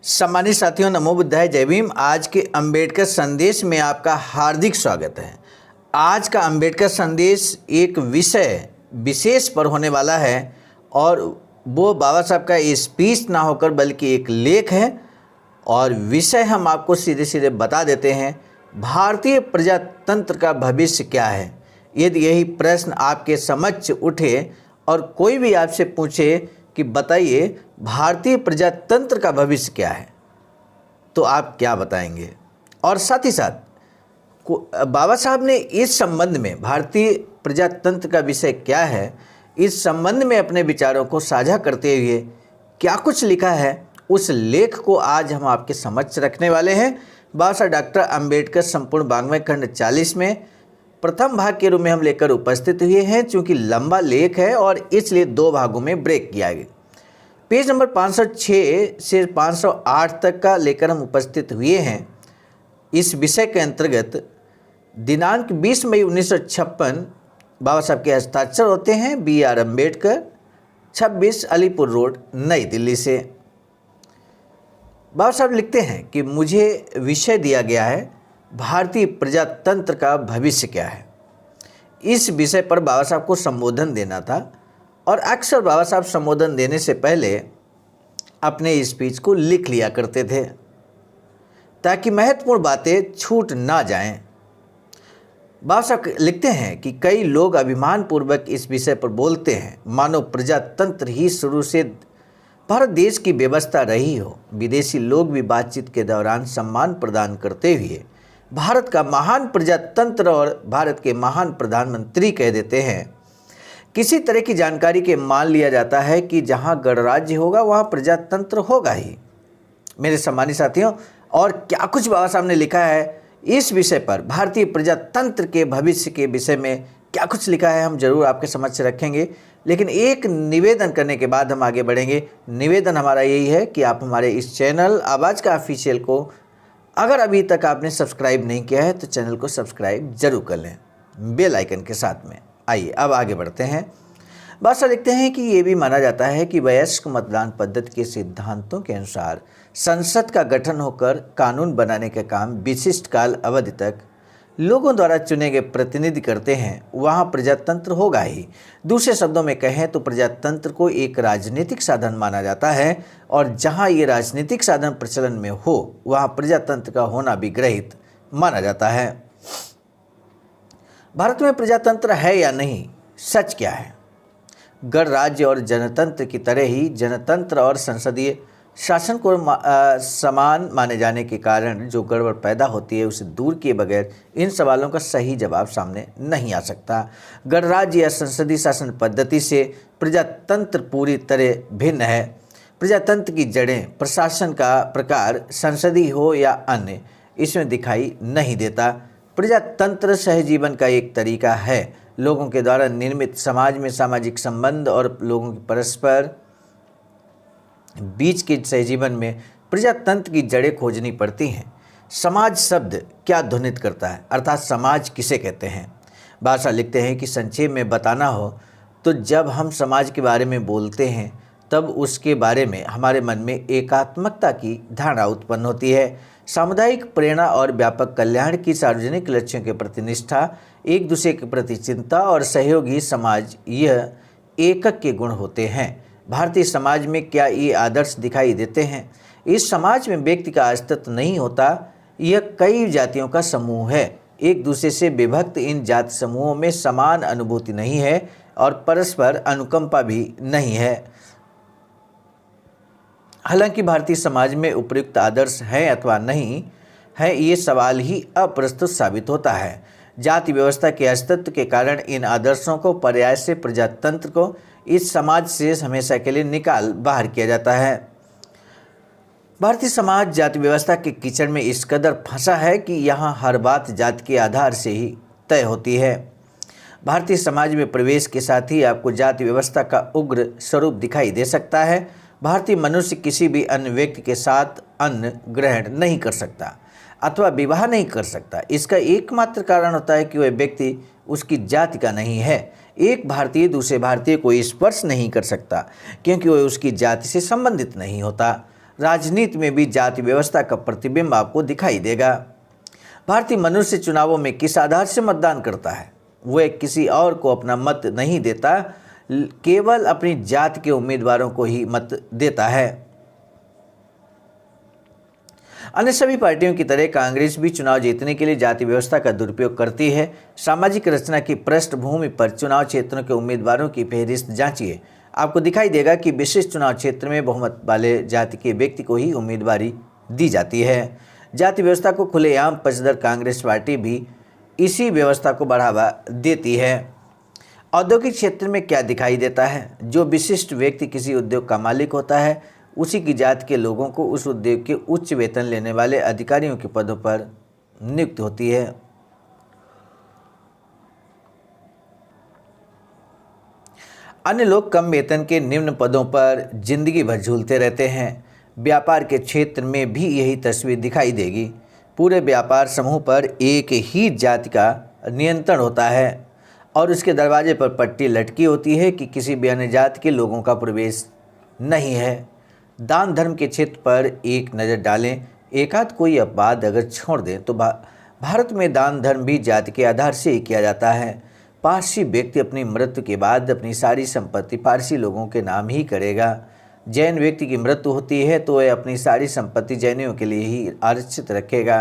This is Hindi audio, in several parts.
सम्मानित साथियों, नमो बुद्धाय, जय भीम। आज के अंबेडकर संदेश में आपका हार्दिक स्वागत है। आज का अंबेडकर संदेश एक विषय विशेष पर होने वाला है और वो बाबा साहब का स्पीच ना होकर बल्कि एक लेख है। और विषय हम आपको सीधे सीधे बता देते हैं, भारतीय प्रजातंत्र का भविष्य क्या है। यदि यही प्रश्न आपके समक्ष उठे और कोई भी आपसे पूछे कि बताइए भारतीय प्रजातंत्र का भविष्य क्या है, तो आप क्या बताएंगे। और साथ ही साथ बाबा साहब ने इस संबंध में भारतीय प्रजातंत्र का विषय क्या है, इस संबंध में अपने विचारों को साझा करते हुए क्या कुछ लिखा है, उस लेख को आज हम आपके समक्ष रखने वाले हैं। बाबा साहब डॉक्टर अंबेडकर संपूर्ण वाङ्मय खंड 40 में प्रथम भाग के रूप में हम लेकर उपस्थित हुए हैं। चूँकि लंबा लेख है और इसलिए दो भागों में ब्रेक किया गया। पेज नंबर 506 से 508 तक का लेकर हम उपस्थित हुए हैं। इस विषय के अंतर्गत दिनांक 20 मई 1956 बाबा साहब के हस्ताक्षर होते हैं, BR अम्बेडकर, 26 अलीपुर रोड, नई दिल्ली से। बाबा साहब लिखते हैं कि मुझे विषय दिया गया है भारतीय प्रजातंत्र का भविष्य क्या है। इस विषय पर बाबा साहब को संबोधन देना था और अक्सर बाबा साहब संबोधन देने से पहले अपने स्पीच को लिख लिया करते थे ताकि महत्वपूर्ण बातें छूट ना जाएं। बाबा साहब लिखते हैं कि कई लोग अभिमानपूर्वक इस विषय पर बोलते हैं मानो प्रजातंत्र ही शुरू से भारत देश की व्यवस्था रही हो। विदेशी लोग भी बातचीत के दौरान सम्मान प्रदान करते हुए भारत का महान प्रजातंत्र और भारत के महान प्रधानमंत्री कह देते हैं। किसी तरह की जानकारी के मान लिया जाता है कि जहां गणराज्य होगा वहां प्रजातंत्र होगा ही। मेरे सम्मानित साथियों, और क्या कुछ बाबा साहब ने लिखा है इस विषय पर, भारतीय प्रजातंत्र के भविष्य के विषय में क्या कुछ लिखा है, हम जरूर आपके समक्ष रखेंगे। लेकिन एक निवेदन करने के बाद हम आगे बढ़ेंगे। निवेदन हमारा यही है कि आप हमारे इस चैनल आवाज़ का ऑफिशियल को अगर अभी तक आपने सब्सक्राइब नहीं किया है तो चैनल को सब्सक्राइब जरूर कर लें, बेल आइकन के साथ में। आइए अब आगे बढ़ते हैं। बात साहब लिखते हैं कि ये भी माना जाता है कि वयस्क मतदान पद्धति के सिद्धांतों के अनुसार संसद का गठन होकर कानून बनाने का काम विशिष्ट काल अवधि तक लोगों द्वारा चुने गए प्रतिनिधि करते हैं, वहाँ प्रजातंत्र होगा ही। दूसरे शब्दों में कहें तो प्रजातंत्र को एक राजनीतिक साधन माना जाता है और जहाँ ये राजनीतिक साधन प्रचलन में हो वहाँ प्रजातंत्र का होना भी ग्रहित माना जाता है। भारत में प्रजातंत्र है या नहीं, सच क्या है। गणराज्य और जनतंत्र की तरह ही जनतंत्र और संसदीय शासन को समान माने जाने के कारण जो गड़बड़ पैदा होती है उसे दूर किए बगैर इन सवालों का सही जवाब सामने नहीं आ सकता। गणराज्य या संसदीय शासन पद्धति से प्रजातंत्र पूरी तरह भिन्न है। प्रजातंत्र की जड़ें, प्रशासन का प्रकार संसदीय हो या अन्य, इसमें दिखाई नहीं देता। प्रजातंत्र सहजीवन का एक तरीका है। लोगों के द्वारा निर्मित समाज में सामाजिक संबंध और लोगों की परस्पर बीच के सहजीवन में प्रजातंत्र की जड़ें खोजनी पड़ती हैं। समाज शब्द क्या ध्वनित करता है, अर्थात समाज किसे कहते हैं। भाषा लिखते हैं कि संक्षेप में बताना हो तो जब हम समाज के बारे में बोलते हैं तब उसके बारे में हमारे मन में एकात्मकता की धारणा उत्पन्न होती है। सामुदायिक प्रेरणा और व्यापक कल्याण की सार्वजनिक लक्ष्यों के प्रति निष्ठा, एक दूसरे के प्रति चिंता और सहयोग ही समाज, यह एकक के गुण होते हैं। भारतीय समाज में क्या ये आदर्श दिखाई देते हैं। इस समाज में व्यक्ति का अस्तित्व नहीं होता, यह कई जातियों का समूह है। एक दूसरे से विभक्त इन जाति समूहों में समान अनुभूति नहीं है और परस्पर अनुकंपा भी नहीं है। हालांकि भारतीय समाज में उपयुक्त आदर्श है अथवा नहीं है, ये सवाल ही अप्रस्तुत साबित होता है। जाति व्यवस्था के अस्तित्व के कारण इन आदर्शों को पर्याय से प्रजातंत्र को इस समाज से हमेशा के लिए निकाल बाहर किया जाता है। भारतीय समाज जाति व्यवस्था के कीचड़ में इस कदर फंसा है कि यहाँ हर बात जाति के आधार से ही तय होती है। भारतीय समाज में प्रवेश के साथ ही आपको जाति व्यवस्था का उग्र स्वरूप दिखाई दे सकता है। भारतीय मनुष्य किसी भी अन्य व्यक्ति के साथ अन्न ग्रहण नहीं कर सकता अथवा विवाह नहीं कर सकता। इसका एकमात्र कारण होता है कि वह व्यक्ति उसकी जाति का नहीं है। एक भारतीय दूसरे भारतीय को स्पर्श नहीं कर सकता क्योंकि वह उसकी जाति से संबंधित नहीं होता। राजनीति में भी जाति व्यवस्था का प्रतिबिंब आपको दिखाई देगा। भारतीय मनुष्य चुनावों में किस आधार से मतदान करता है? वह किसी और को अपना मत नहीं देता, केवल अपनी जाति के उम्मीदवारों को ही मत देता है। अन्य सभी पार्टियों की तरह कांग्रेस भी चुनाव जीतने के लिए जाति व्यवस्था का दुरुपयोग करती है। सामाजिक रचना की पृष्ठभूमि पर चुनाव क्षेत्रों के उम्मीदवारों की फहरिस्त जांचिए। आपको दिखाई देगा कि विशिष्ट चुनाव क्षेत्र में बहुमत वाले जाति के व्यक्ति को ही उम्मीदवारी दी जाती है। जाति व्यवस्था को खुलेआम पचदर कांग्रेस पार्टी भी इसी व्यवस्था को बढ़ावा देती है। औद्योगिक क्षेत्र में क्या दिखाई देता है? जो विशिष्ट व्यक्ति किसी उद्योग का मालिक होता है, उसी की जाति के लोगों को उस उद्योग के उच्च वेतन लेने वाले अधिकारियों के पदों पर नियुक्त होती है। अन्य लोग कम वेतन के निम्न पदों पर जिंदगी भर झूलते रहते हैं। व्यापार के क्षेत्र में भी यही तस्वीर दिखाई देगी। पूरे व्यापार समूह पर एक ही जाति का नियंत्रण होता है और उसके दरवाजे पर पट्टी लटकी होती है कि किसी भी अन्य जाति के लोगों का प्रवेश नहीं है। दान धर्म के क्षेत्र पर एक नज़र डालें। एक आध कोई अपवाद अगर छोड़ दें तो भारत में दान धर्म भी जाति के आधार से ही किया जाता है। पारसी व्यक्ति अपनी मृत्यु के बाद अपनी सारी संपत्ति पारसी लोगों के नाम ही करेगा। जैन व्यक्ति की मृत्यु होती है तो वह अपनी सारी संपत्ति जैनियों के लिए ही आरक्षित रखेगा।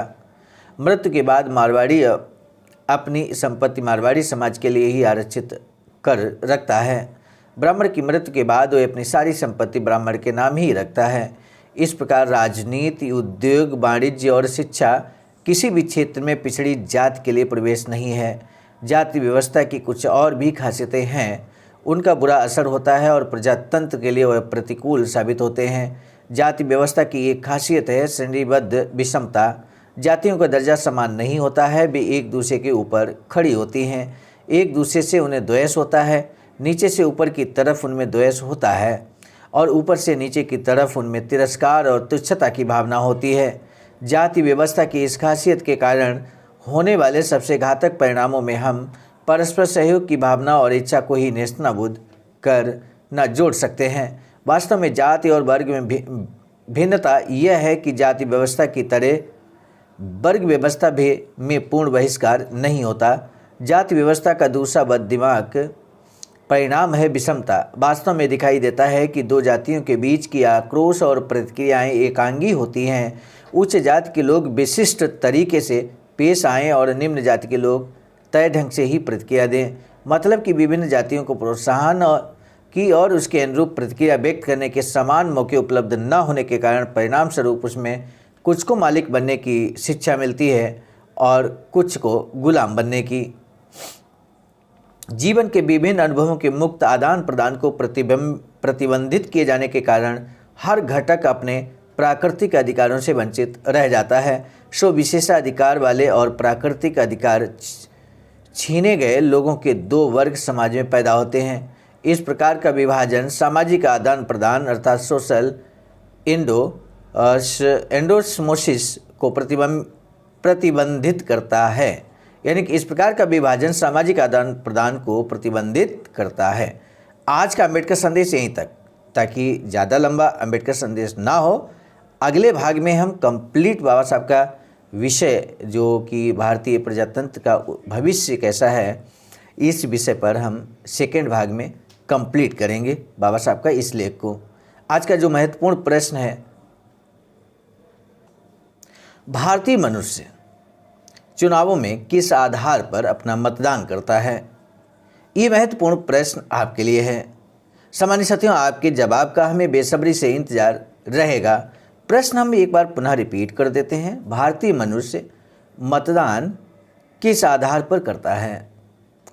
मृत्यु के बाद मारवाड़ी अपनी संपत्ति मारवाड़ी समाज के लिए ही आरक्षित कर रखता है। ब्राह्मण की मृत्यु के बाद वह अपनी सारी संपत्ति ब्राह्मण के नाम ही रखता है। इस प्रकार राजनीति, उद्योग, वाणिज्य और शिक्षा किसी भी क्षेत्र में पिछड़ी जाति के लिए प्रवेश नहीं है। जाति व्यवस्था की कुछ और भी खासियतें हैं, उनका बुरा असर होता है और प्रजातंत्र के लिए वह प्रतिकूल साबित होते हैं। जाति व्यवस्था की एक खासियत है श्रेणीबद्ध विषमता। जातियों का दर्जा समान नहीं होता है, वे एक दूसरे के ऊपर खड़ी होती हैं। एक दूसरे से उन्हें द्वेष होता है। नीचे से ऊपर की तरफ उनमें द्वेष होता है और ऊपर से नीचे की तरफ उनमें तिरस्कार और तुच्छता की भावना होती है। जाति व्यवस्था की इस खासियत के कारण होने वाले सबसे घातक परिणामों में हम परस्पर सहयोग की भावना और इच्छा को ही नेस्तनाबूद कर न जोड़ सकते हैं। वास्तव में जाति और वर्ग में भिन्नता यह है कि जाति व्यवस्था की तरह वर्ग व्यवस्था भी में पूर्ण बहिष्कार नहीं होता। जाति व्यवस्था का दूसरा बददिमाग परिणाम है विषमता। वास्तव में दिखाई देता है कि दो जातियों के बीच की आक्रोश और प्रतिक्रियाएं एकांगी होती हैं। उच्च जाति के लोग विशिष्ट तरीके से पेश आएं और निम्न जाति के लोग तय ढंग से ही प्रतिक्रिया दें। मतलब कि विभिन्न जातियों को प्रोत्साहन की और उसके अनुरूप प्रतिक्रिया व्यक्त करने के समान मौके उपलब्ध न होने के कारण परिणाम स्वरूप उसमें कुछ को मालिक बनने की शिक्षा मिलती है और कुछ को गुलाम बनने की। जीवन के विभिन्न अनुभवों के मुक्त आदान प्रदान को प्रतिबंधित किए जाने के कारण हर घटक अपने प्राकृतिक अधिकारों से वंचित रह जाता है। सो विशेषाधिकार वाले और प्राकृतिक अधिकार छीने गए लोगों के दो वर्ग समाज में पैदा होते हैं। इस प्रकार का विभाजन सामाजिक आदान प्रदान अर्थात सोशल एंडोस्मोसिस को प्रतिबंधित करता है। यानी कि इस प्रकार का विभाजन सामाजिक आदान प्रदान को प्रतिबंधित करता है। आज का अम्बेडकर संदेश यहीं तक, ताकि ज़्यादा लंबा अम्बेडकर संदेश ना हो। अगले भाग में हम कंप्लीट बाबा साहब का विषय जो कि भारतीय प्रजातंत्र का भविष्य कैसा है, इस विषय पर हम सेकेंड भाग में कंप्लीट करेंगे बाबा साहब का इस लेख को। आज का जो महत्वपूर्ण प्रश्न है, भारतीय मनुष्य चुनावों में किस आधार पर अपना मतदान करता है, ये महत्वपूर्ण प्रश्न आपके लिए है। सामान्य साथियों, आपके जवाब का हमें बेसब्री से इंतजार रहेगा। प्रश्न हम एक बार पुनः रिपीट कर देते हैं। भारतीय मनुष्य मतदान किस आधार पर करता है,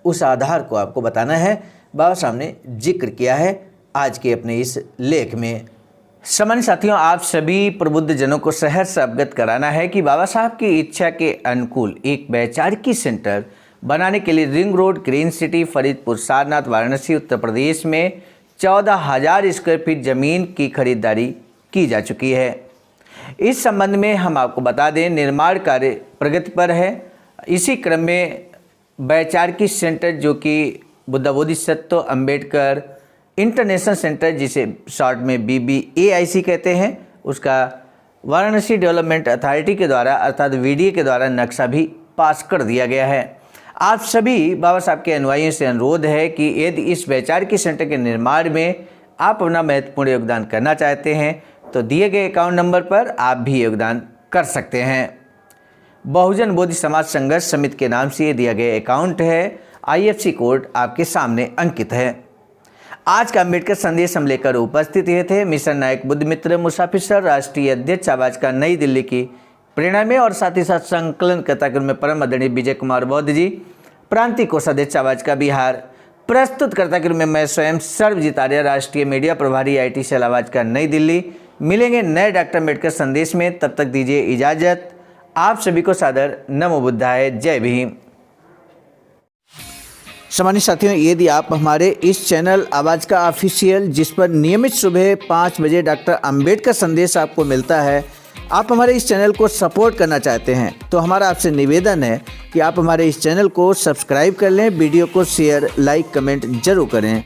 उस आधार को आपको बताना है। बाबा साहब ने जिक्र किया है आज के अपने इस लेख में। सामान्य साथियों, आप सभी प्रबुद्ध जनों को सहर्ष अवगत कराना है कि बाबा साहब की इच्छा के अनुकूल एक वैचारिकी सेंटर बनाने के लिए ring road, green city, Faridpur, Sarnath, Varanasi, Uttar Pradesh में 14,000 स्क्वायर फीट जमीन की खरीदारी की जा चुकी है। इस संबंध में हम आपको बता दें, निर्माण कार्य प्रगति पर है। इसी क्रम में वैचारिकी सेंटर जो कि बुद्ध बोधिसत्व अम्बेडकर इंटरनेशनल सेंटर, जिसे शॉर्ट में BBAIC कहते हैं, उसका वाराणसी डेवलपमेंट अथॉरिटी के द्वारा अर्थात वीडीए के द्वारा नक्शा भी पास कर दिया गया है। आप सभी बाबा साहब के अनुयायियों से अनुरोध है कि यदि इस वैचारिक सेंटर के निर्माण में आप अपना महत्वपूर्ण योगदान करना चाहते हैं तो दिए गए अकाउंट नंबर पर आप भी योगदान कर सकते हैं। बहुजन बोधि समाज संघर्ष समिति के नाम से दिया गया अकाउंट है, IFSC कोड आपके सामने अंकित है। आज का अम्बेडकर संदेश हम लेकर उपस्थित हुए थे मिशन नायक बुद्धमित्र मुसाफिर सर, राष्ट्रीय अध्यक्ष आवाज का नई दिल्ली की प्रेरणा में, और साथ ही साथ संकलन कार्यक्रम में परम आदरणीय विजय कुमार बौद्ध जी, प्रांतीय कोषाध्यक्ष आवाज का बिहार, प्रस्तुत कार्यक्रम में मैं स्वयं सर्वजीत आर्य, राष्ट्रीय मीडिया प्रभारी IT सेल आवाज का नई दिल्ली। मिलेंगे नए डॉक्टर अम्बेडकर संदेश में, तब तक दीजिए इजाजत। आप सभी को सादर नमो बुद्धाय, जय भीम। सम्मानित साथियों, यदि आप हमारे इस चैनल आवाज़ का ऑफिशियल, जिस पर नियमित सुबह 5 बजे डॉक्टर अंबेडकर संदेश आपको मिलता है, आप हमारे इस चैनल को सपोर्ट करना चाहते हैं तो हमारा आपसे निवेदन है कि आप हमारे इस चैनल को सब्सक्राइब कर लें, वीडियो को शेयर, लाइक, कमेंट जरूर करें।